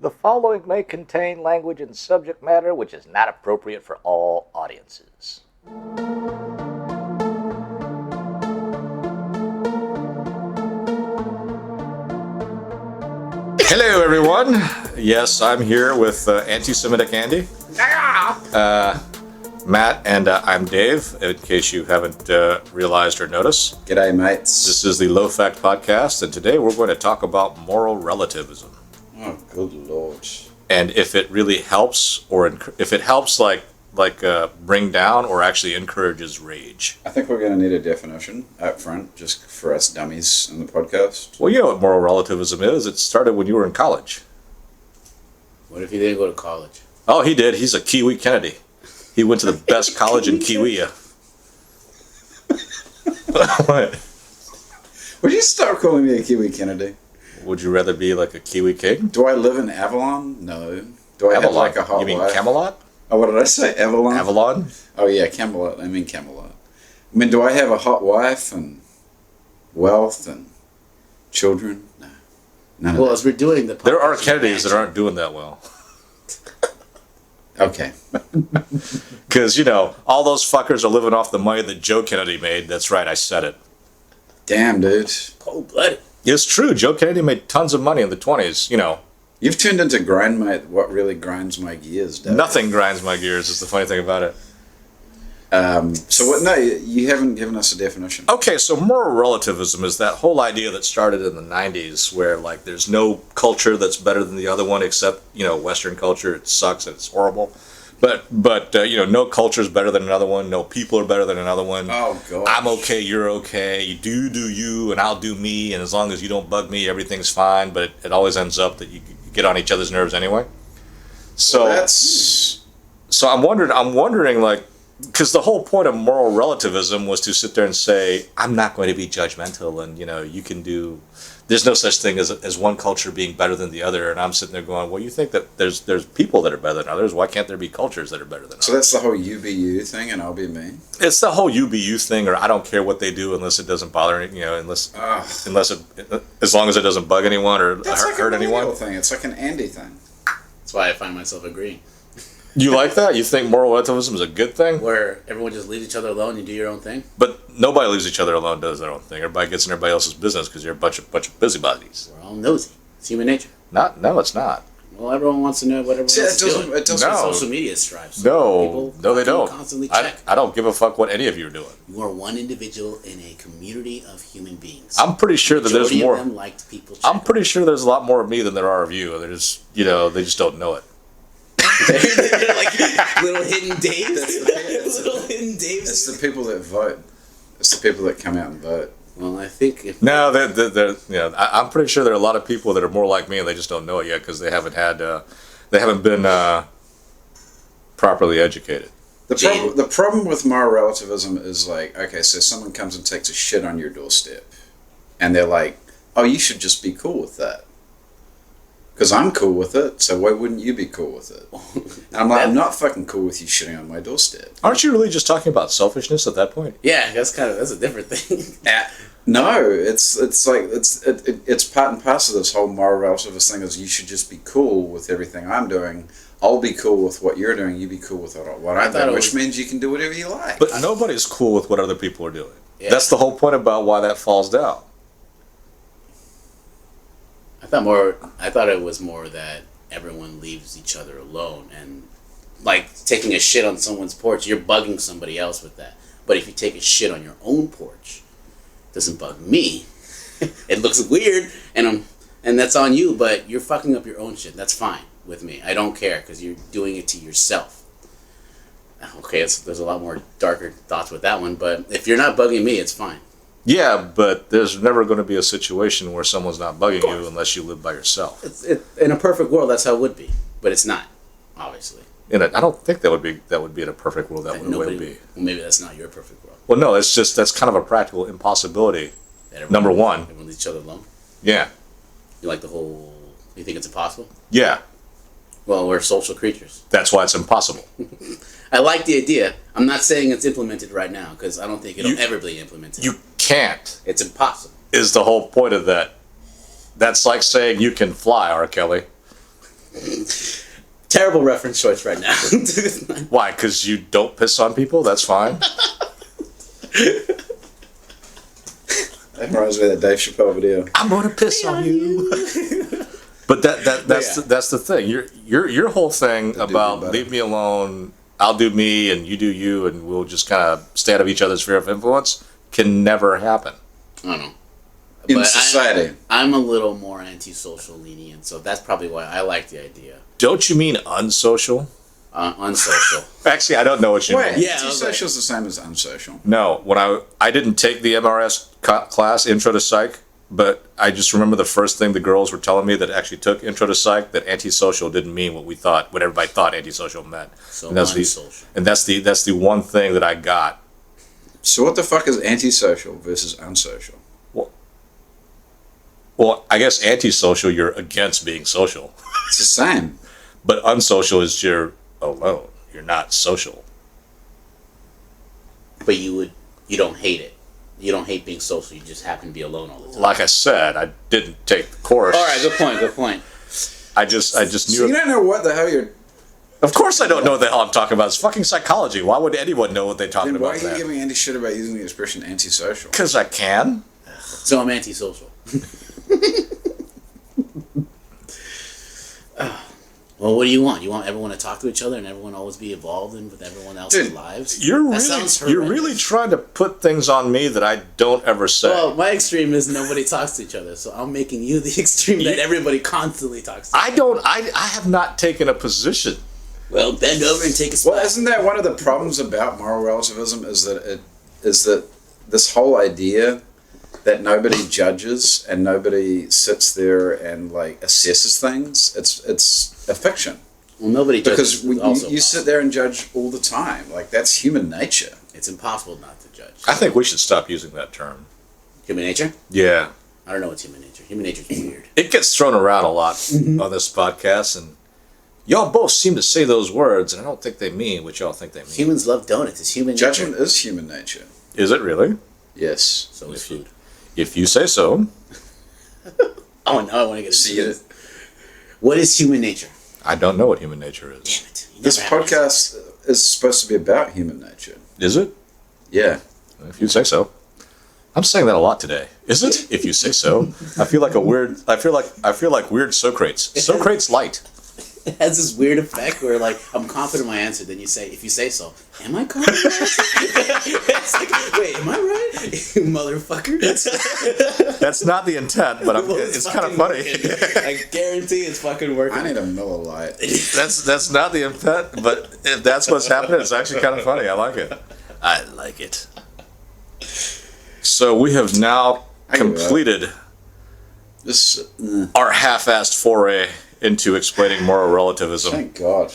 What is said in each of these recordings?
The following may contain language and subject matter which is not appropriate for all audiences. Hello, everyone. Yes, I'm here with Anti-Semitic Andy, Matt, and I'm Dave, in case you haven't realized or noticed. G'day, mates. This is the Low Fact Podcast, and today we're going to talk about moral relativism. Oh, good lord. And if it really helps, or if it helps bring down or actually encourages rage. I think we're going to need a definition up front, just for us dummies in the podcast. Well, you know what moral relativism is. It started when you were in college. What if he didn't go to college? Oh, he did. He's a Kiwi Kennedy. He went to the best college in Kiwi. What? Would you start calling me a Kiwi Kennedy? Would you rather be like a Kiwi king? Do I live in Avalon? No. Do I Avalon. have like a hot You mean wife? Camelot? Oh, what did I say? Avalon? Avalon? Oh, yeah, Camelot. I mean Camelot. I mean, do I have a hot wife and wealth and children? No. None of Well, that. as we're doing the podcast, There are Kennedys that aren't doing that well. Okay. Because, all those fuckers are living off the money that Joe Kennedy made. That's right, I said it. Damn, dude. cold-blooded. It's true. Joe Kennedy made tons of money in the 20s, You've turned into grindmate what really grinds my gears, Dave. Nothing grinds my gears is the funny thing about it. So what? No, you haven't given us a definition. Okay, so moral relativism is that whole idea that started in the 90s where, there's no culture that's better than the other one except, Western culture. It sucks and it's horrible. But no culture is better than another one. No people are better than another one. Oh, God. I'm okay, you're okay. You do you, and I'll do me. And as long as you don't bug me, everything's fine. But it always ends up that you get on each other's nerves anyway. So Well, that's... So I'm wondering, because the whole point of moral relativism was to sit there and say, I'm not going to be judgmental, and you can do. There's no such thing as one culture being better than the other, and I'm sitting there going, well, you think that there's people that are better than others? Why can't there be cultures that are better than others? So that's the whole you be you thing and I'll be me? It's the whole you be you thing, or I don't care what they do unless it doesn't bother unless as long as it doesn't bug anyone or That's like hurt a anyone. millennial thing. It's like an Andy thing. That's why I find myself agreeing. You like that? You think moral relativism is a good thing? Where everyone just leaves each other alone, you do your own thing. But nobody leaves each other alone, does their own thing. Everybody gets in everybody else's business because you're a bunch of busybodies. We're all nosy. It's human nature. No, it's not. Well, everyone wants to know what everyone See, else is doing. it doesn't. No. Social media strives. No, they don't. Constantly check. I don't give a fuck what any of you are doing. You are one individual in a community of human beings. I'm pretty sure that there's Majority more. of them liked people check. I'm pretty sure there's a lot more of me than there are of you. There's, they just don't know it. They're like little hidden Daves. Little hidden Daves. It's the people that vote. It's the people that come out and vote. Well, I think if No, I'm pretty sure there are a lot of people that are more like me and they just don't know it yet because they haven't been properly educated. The problem with moral relativism is okay, so someone comes and takes a shit on your doorstep, and they're like, "Oh, you should just be cool with that." Because I'm cool with it, so why wouldn't you be cool with it? And I'm like, I'm not fucking cool with you shitting on my doorstep. Aren't you really just talking about selfishness at that point? yeah, that's a different thing. No, it's part and parcel of this whole moral relativist thing is you should just be cool with everything I'm doing. I'll be cool with what you're doing. You be cool with what I'm doing, which means you can do whatever you like. But nobody's cool with what other people are doing. Yeah. That's the whole point about why that falls down. I thought it was more that everyone leaves each other alone, and taking a shit on someone's porch, you're bugging somebody else with that. But if you take a shit on your own porch, it doesn't bug me. It looks weird, and that's on you. But you're fucking up your own shit. That's fine with me. I don't care because you're doing it to yourself. Okay, there's a lot more darker thoughts with that one. But if you're not bugging me, it's fine. Yeah, but there's never going to be a situation where someone's not bugging you unless you live by yourself. In a perfect world, that's how it would be, but it's not, obviously. I don't think that would be in a perfect world. That would be. Well, maybe that's not your perfect world. Well, no, that's kind of a practical impossibility. Number one. Everyone leaves each other alone. Yeah. You like the whole? You think it's impossible? Yeah. Well, we're social creatures. That's why it's impossible. I like the idea. I'm not saying it's implemented right now because I don't think it'll ever be implemented. You can't. It's impossible. Is the whole point of that. That's like saying you can fly, R. Kelly. Terrible reference choice right now. Why? Because you don't piss on people? That's fine. That reminds me of that Dave Chappelle video. I'm gonna piss on you. But that's the thing. Your whole thing about leave me alone, I'll do me and you do you, and we'll just kind of stay out of each other's sphere of influence can never happen. I don't know. In society. I'm a little more antisocial lenient, so that's probably why I like the idea. Don't you mean unsocial? Unsocial. Actually, I don't know what you mean. Yeah, antisocial is the same as unsocial. No, when I didn't take the MRS class, Intro to Psych, but I just remember the first thing the girls were telling me that actually took Intro to Psych, that antisocial didn't mean what everybody thought antisocial meant. So and that's the one thing that I got. So what the fuck is antisocial versus unsocial? Well, I guess antisocial, you're against being social. It's the same. But unsocial is you're alone. You're not social. But you don't hate it. You don't hate being social. You just happen to be alone all the time. Like I said, I didn't take the course. All right, good point. I just knew. So you don't know what the hell you're... Of course I don't know what the hell I'm talking about. It's fucking psychology. Why would anyone know what they're talking Then about? why are you giving Andy shit about using the expression antisocial? Because I can. So I'm antisocial. Well, what do you want? You want everyone to talk to each other and everyone always be involved with everyone else's lives? You're really trying to put things on me that I don't ever say. Well, my extreme is nobody talks to each other, so I'm making you the extreme that everybody constantly talks to. I have not taken a position. Well, bend over and take a spot. Well, isn't that one of the problems about moral relativism is that this whole idea that nobody judges and nobody sits there and like assesses things. It's a fiction. Well, nobody judges because you sit there and judge all the time. Like that's human nature. It's impossible not to judge. I think we should stop using that term. Human nature? Yeah. I don't know what's human nature. Human nature's weird. It gets thrown around a lot on this podcast, and y'all both seem to say those words, and I don't think they mean what y'all think they mean. Humans love donuts. It's human nature. Judgment is human nature. Is it really? Yes. So is food. If you say so. Oh, now I want to get into this. What is human nature? I don't know what human nature is. Damn it. This podcast is supposed to be about human nature. Is it? Yeah. If you say so. I'm saying that a lot today. Is it? If you say so. I feel like weird Socrates. Socrates light. It has this weird effect where, like, I'm confident in my answer. Then you say, if you say so, am I confident in my answer? It's like, wait, am I right? Motherfucker. That's not the intent, but it's kind of funny. I guarantee it's fucking working. I need a Miller Lite. That's not the intent, but if that's what's happening, it's actually kind of funny. I like it. I like it. So we have now completed our half-assed foray into explaining moral relativism. Thank God.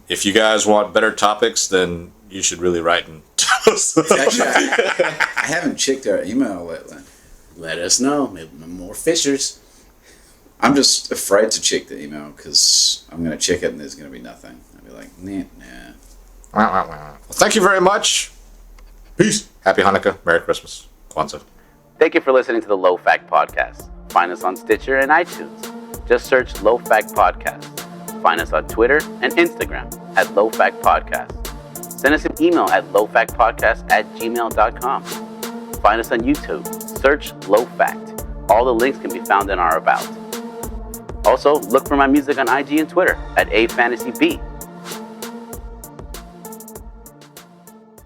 If you guys want better topics, then you should really write and tell us. Actually, I haven't checked our email lately. Let us know. Maybe more fishers. I'm just afraid to check the email because I'm going to check it and there's going to be nothing. I'll be like, nah. Well, thank you very much. Peace. Happy Hanukkah. Merry Christmas. Kwanzaa. Thank you for listening to the Low Fact Podcast. Find us on Stitcher and iTunes. Just search Low Fact Podcast. Find us on Twitter and Instagram at Low Fact Podcast. Send us an email at lowfactpodcast@gmail.com. Find us on YouTube. Search Low Fact. All the links can be found in our About. Also, look for my music on IG and Twitter at AFantasyB.